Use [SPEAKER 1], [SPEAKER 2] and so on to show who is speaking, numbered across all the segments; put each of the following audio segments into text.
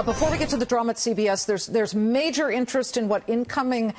[SPEAKER 1] Before we get to the drama at CBS, there's major interest in what incoming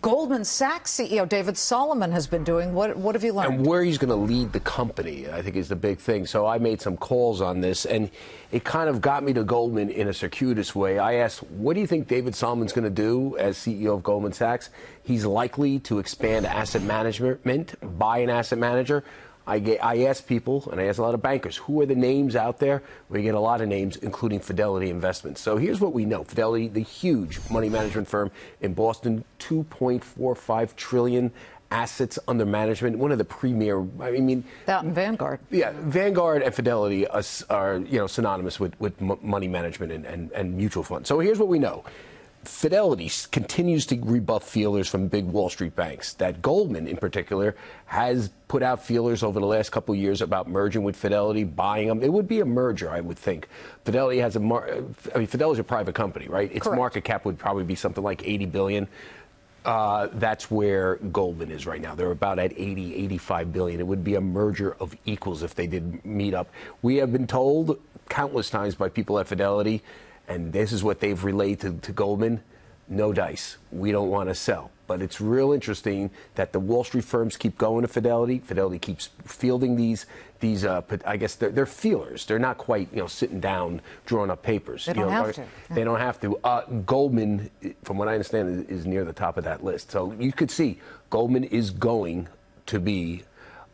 [SPEAKER 1] Goldman Sachs CEO David Solomon has been doing. What have you learned?
[SPEAKER 2] And where he's going to lead the company, I think, is the big thing. So I made some calls on this, and it kind of got me to Goldman in a circuitous way. I asked, what do you think David Solomon's going to do as CEO of Goldman Sachs? He's likely to expand asset management, buy an asset manager. I asked people, and I asked a lot of bankers, who are the names out there? We get a lot of names, including Fidelity Investments. So here's what we know. Fidelity, the huge money management firm in Boston, $2.45 trillion assets under management, one of the premier, I mean...
[SPEAKER 1] That and Vanguard.
[SPEAKER 2] Yeah, Vanguard and Fidelity are synonymous with money management and mutual funds. So here's what we know. Fidelity continues to rebuff feelers from big Wall Street banks. That Goldman, in particular, has put out feelers over the last couple of years about merging with Fidelity, buying them. It would be a merger, I would think. Fidelity has Fidelity's a private company, right? Its
[SPEAKER 1] Correct.
[SPEAKER 2] market cap would probably be something like $80 billion. That's where Goldman is right now. They're about at 85 billion. It would be a merger of equals if they did meet up. We have been told countless times by people at Fidelity, and this is what they've relayed to Goldman, no dice. We don't want to sell. But it's real interesting that the Wall Street firms keep going to Fidelity. Fidelity keeps fielding these I guess they're feelers. They're not quite, sitting down, drawing up papers.
[SPEAKER 1] They don't have to.
[SPEAKER 2] They don't have to. Goldman, from what I understand, is near the top of that list. So you could see Goldman is going to be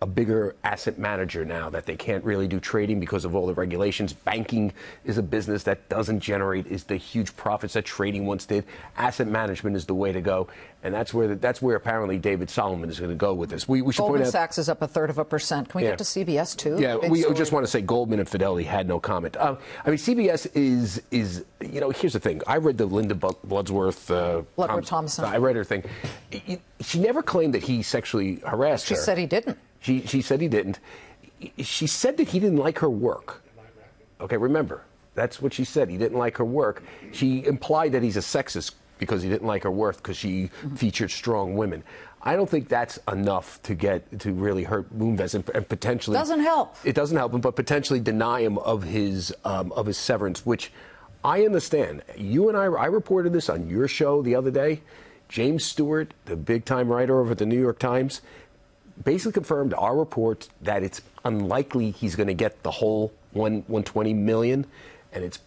[SPEAKER 2] a bigger asset manager now, that they can't really do trading because of all the regulations. Banking is a business that doesn't generate the huge profits that trading once did. Asset management is the way to go, and that's where apparently David Solomon is going to go with this. We should
[SPEAKER 1] Goldman
[SPEAKER 2] point out
[SPEAKER 1] Sachs is up 1/3%. Can we get to CBS too?
[SPEAKER 2] Yeah, we just want to say Goldman and Fidelity had no comment. CBS is here's the thing. I read the Linda Bloodsworth
[SPEAKER 1] Thompson.
[SPEAKER 2] I read her thing. She never claimed that he sexually harassed her.
[SPEAKER 1] She said he didn't.
[SPEAKER 2] She said he didn't. She said that he didn't like her work. Okay, remember, that's what she said. He didn't like her work. She implied that he's a sexist because he didn't like her work because she featured strong women. I don't think that's enough to really hurt Moonves and potentially
[SPEAKER 1] doesn't help.
[SPEAKER 2] It doesn't help him, but potentially deny him of his severance, which I understand. You and I reported this on your show the other day. James Stewart, the big-time writer over at the New York Times, basically confirmed our report that it's unlikely he's going to get the whole 120 million, and it's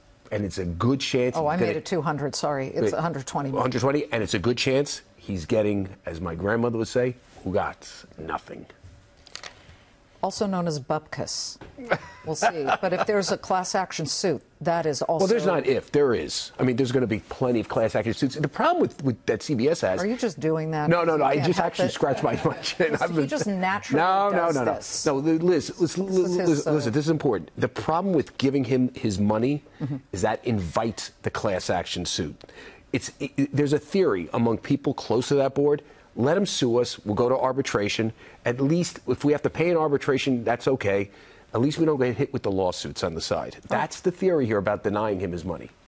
[SPEAKER 2] a good chance.
[SPEAKER 1] Oh, I made it 200. Sorry, it's 120 million.
[SPEAKER 2] 120, and it's a good chance he's getting, as my grandmother would say, who got nothing.
[SPEAKER 1] Also known as bupkis. We'll see. But if there's a class action suit, that is also...
[SPEAKER 2] Well, there's not if. There is. I mean, there's going to be plenty of class action suits. The problem with that CBS has...
[SPEAKER 1] Are you just doing that?
[SPEAKER 2] No. I just actually scratched my chin.
[SPEAKER 1] He just naturally does this.
[SPEAKER 2] No, Liz, listen, this is important. The problem with giving him his money is that invites the class action suit. There's a theory among people close to that board. Let him sue us. We'll go to arbitration. At least if we have to pay an arbitration, that's okay. At least we don't get hit with the lawsuits on the side. That's the theory here about denying him his money.